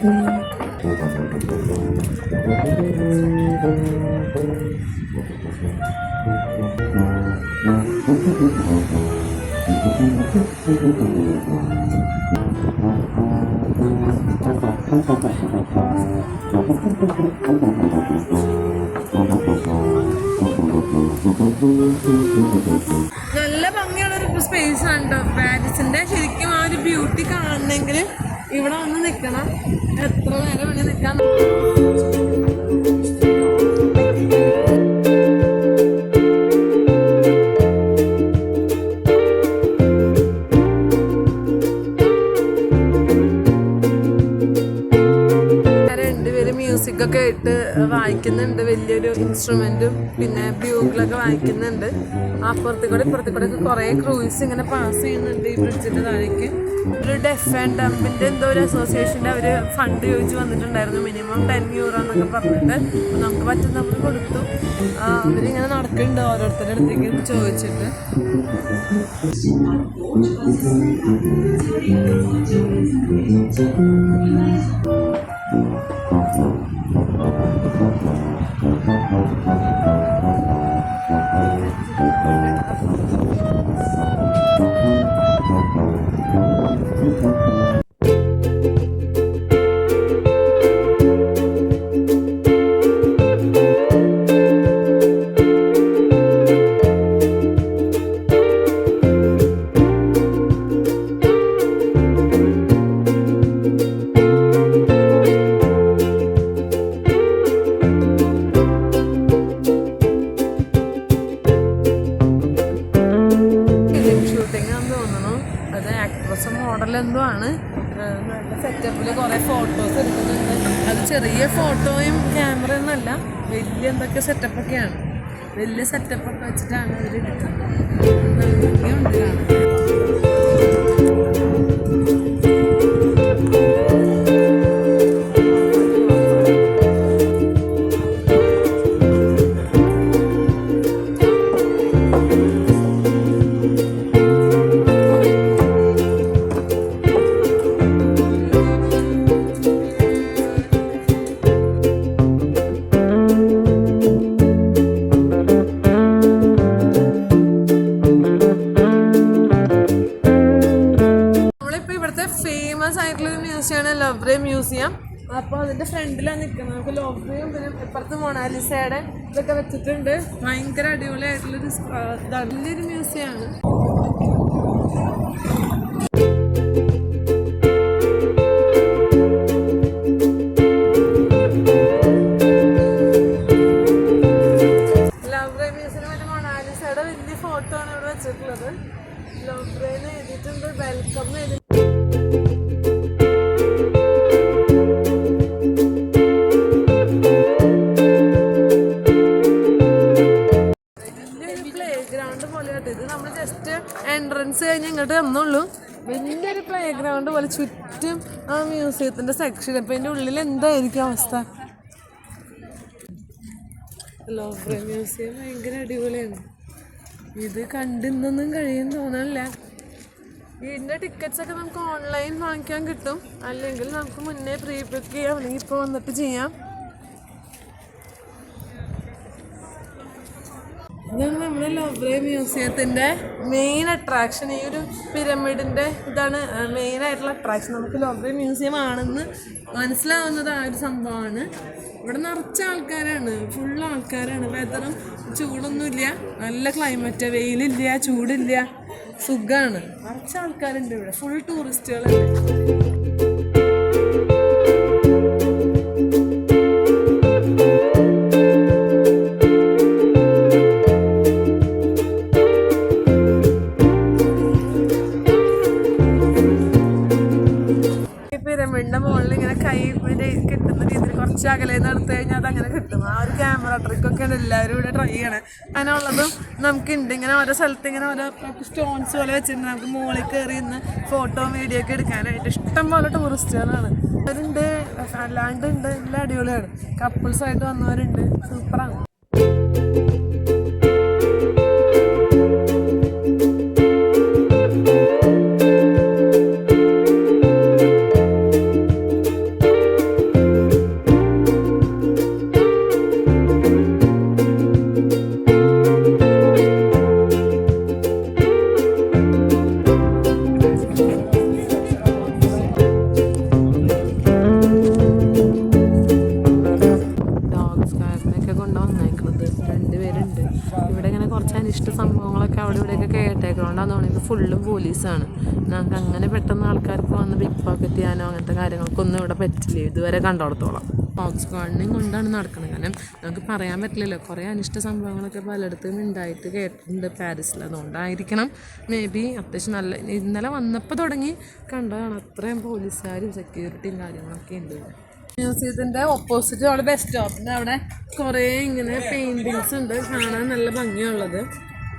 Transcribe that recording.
നല്ല ഭംഗിയുള്ളൊരു സ്പേസ് ആണ് കേട്ടോ പാരീസിന്റെ. ശരിക്കും ആ ഒരു ബ്യൂട്ടി കാണണമെങ്കിൽ ഇവിടെ വന്ന് നിൽക്കണം. എത്ര നേരം വേണ്ടി നിൽക്കാൻ. മ്യൂസിക്കൊക്കെ ഇട്ട് വായിക്കുന്നുണ്ട്, വലിയൊരു ഇൻസ്ട്രുമെന്റും പിന്നെ ബ്യൂഗിളൊക്കെ വായിക്കുന്നുണ്ട്. അപ്പുറത്ത് കൂടെ ഇപ്പുറത്ത് കൂടെ ഒക്കെ കുറേ ക്രൂയിസ് ഇങ്ങനെ പാസ് ചെയ്യുന്നുണ്ട് ഈ ബ്രിഡ്ജിന്റെ താഴേക്ക്. ഒരു ഡെഫ് ആൻഡ് ഡംബിന്റെ എന്തോ ഒരു അസോസിയേഷൻ്റെ അവർ ഫണ്ട് ചോദിച്ചു വന്നിട്ടുണ്ടായിരുന്നു, മിനിമം €10 എന്നൊക്കെ പറഞ്ഞിട്ട്. നമുക്ക് പറ്റുന്ന നമ്മൾ കൊടുത്തു. അവരിങ്ങനെ നടക്കുന്നുണ്ട് ഓരോരുത്തരുടെ അടുത്തേക്ക് ചോദിച്ചിട്ട്. മോഡലെന്തോ ആണ്. നല്ല സെറ്റപ്പിൽ കുറേ ഫോട്ടോസ് എടുക്കുന്നുണ്ട്. അത് ചെറിയ ഫോട്ടോയും ക്യാമറയൊന്നുമല്ല, വലിയ എന്തൊക്കെ സെറ്റപ്പൊക്കെയാണ്. വലിയ സെറ്റപ്പൊക്കെ വെച്ചിട്ടാണ് അവർ എടുക്കുന്നത്. ഭംഗിയുണ്ട് കാണാൻ. ഫേമസ് ആയിട്ടുള്ളൊരു മ്യൂസിയമാണ് ലവ്രെ മ്യൂസിയം. അപ്പോൾ അതിൻ്റെ ഫ്രണ്ടിലാണ് നിൽക്കുന്നത്. നമുക്ക് ലോവ്രെയും പിന്നെ ഇപ്പുറത്ത് മൊണാലിസയുടെ ഇതൊക്കെ വെച്ചിട്ടുണ്ട്. ഭയങ്കര അടിപൊളിയായിട്ടുള്ളൊരു വലിയൊരു മ്യൂസിയമാണ്. ലവ്രെ മ്യൂസിയം പിന്നെ മൊണാലിസയുടെ വലിയ ഫോട്ടോ ആണ് ഇവിടെ വെച്ചിട്ടുള്ളത്. ലവ്രെന്ന് എഴുതിയിട്ടുണ്ട്, വെൽക്കം എന്ന് എഴുതി. ഇത് നമ്മൾ ജസ്റ്റ് എൻട്രൻസ് കഴിഞ്ഞ് ഇങ്ങോട്ട് വന്നുള്ളൂ. വലിയൊരു പ്ലേ ഗ്രൗണ്ട് പോലെ ചുറ്റും ആ മ്യൂസിയത്തിൻ്റെ സെക്ഷൻ. അപ്പം അതിൻ്റെ ഉള്ളിൽ എന്തായിരിക്കും അവസ്ഥ? ലോവ്രെ മ്യൂസിയം ഭയങ്കര അടിപൊളിയാണ്. ഇത് കണ്ടിന്നൊന്നും കഴിയും തോന്നണില്ല. ഇതിൻ്റെ ടിക്കറ്റ്സൊക്കെ നമുക്ക് ഓൺലൈൻ വാങ്ങിക്കാൻ കിട്ടും, അല്ലെങ്കിൽ നമുക്ക് മുന്നേ പ്രീ ബുക്ക് ചെയ്യാം, അല്ലെങ്കിൽ ഇപ്പോൾ വന്നിട്ട് ചെയ്യാം. ഇതാണ് നമ്മുടെ ലവ്രെ മ്യൂസിയത്തിൻ്റെ മെയിൻ അട്രാക്ഷൻ. ഈ ഒരു പിരമിഡിൻ്റെ ഇതാണ് മെയിനായിട്ടുള്ള അട്രാക്ഷൻ. നമുക്ക് ലവ്രെ മ്യൂസിയം ആണെന്ന് മനസ്സിലാവുന്നത് ആ ഒരു സംഭവമാണ്. ഇവിടെ നിറച്ച ആൾക്കാരാണ്, ഫുൾ ആൾക്കാരാണ്. വെതറും ചൂടൊന്നുമില്ല, നല്ല ക്ലൈമറ്റ്, വെയിലില്ല ചൂടില്ല, സുഖമാണ്. നിറച്ച ആൾക്കാരുണ്ട് ഇവിടെ, ഫുൾ ടൂറിസ്റ്റുകളുണ്ട്. പിരമിഡിൻ്റെ മുകളിൽ ഇങ്ങനെ കൈ കിട്ടുന്ന രീതിയിൽ കുറച്ച് അകലെ നടത്തി കഴിഞ്ഞാൽ അതങ്ങനെ കിട്ടും. ആ ഒരു ക്യാമറ ട്രിക്കൊക്കെയാണ് എല്ലാവരും ഇവിടെ ട്രൈ ചെയ്യണേ. അങ്ങനെ ഉള്ളതും നമുക്കുണ്ട്. ഇങ്ങനെ ഓരോ സ്ഥലത്ത് ഇങ്ങനെ ഓരോ സ്റ്റോൺസ് പോലെ വെച്ചിട്ടുണ്ട്. നമുക്ക് മുകളിൽ കയറി ഇന്ന് ഫോട്ടോ വീഡിയോ ഒക്കെ എടുക്കാനായിട്ട് ഇഷ്ടം പോലെ ടൂറിസ്റ്റുകളാണ്. അവരുണ്ട്, അല്ലാണ്ട് ഉണ്ട്, എല്ലാം അടിപൊളിയാണ്. കപ്പിൾസായിട്ട് വന്നവരുണ്ട്, സൂപ്പറാണ്. ഭാഗമാണെങ്കിൽ ഫുള്ളും പോലീസാണ്. നമുക്ക് അങ്ങനെ പെട്ടെന്ന് ആൾക്കാർക്ക് വന്ന് പിക്ക് പോക്കറ്റ് ചെയ്യാനോ അങ്ങനത്തെ കാര്യങ്ങൾക്കൊന്നും ഇവിടെ പറ്റില്ല ഇതുവരെ കണ്ടോടത്തോളം. ഫോക്സ് ഗാർഡനിങ് കൊണ്ടാണ് നടക്കുന്നത്. കാരണം നമുക്ക് പറയാൻ പറ്റില്ലല്ലോ, കുറേ അനിഷ്ട സംഭവങ്ങളൊക്കെ പലയിടത്തും ഉണ്ടായിട്ട് കേട്ടിട്ടുണ്ട് പാരീസിൽ. അതുകൊണ്ടായിരിക്കണം മേ ബി അത്യാവശ്യം നല്ല. ഇന്നലെ വന്നപ്പോൾ തുടങ്ങി കണ്ടതാണ്, അത്രയും പോലീസുകാരും സെക്യൂരിറ്റിയും കാര്യങ്ങളൊക്കെ ഉണ്ട്. മ്യൂസിയത്തിൻ്റെ ഓപ്പോസിറ്റ് അവിടെ ബസ് സ്റ്റോപ്പിൻ്റെ അവിടെ കുറേ ഇങ്ങനെ പെയിൻറ്റിങ്സ് ഉണ്ട്, കാണാൻ നല്ല ഭംഗിയുള്ളത്.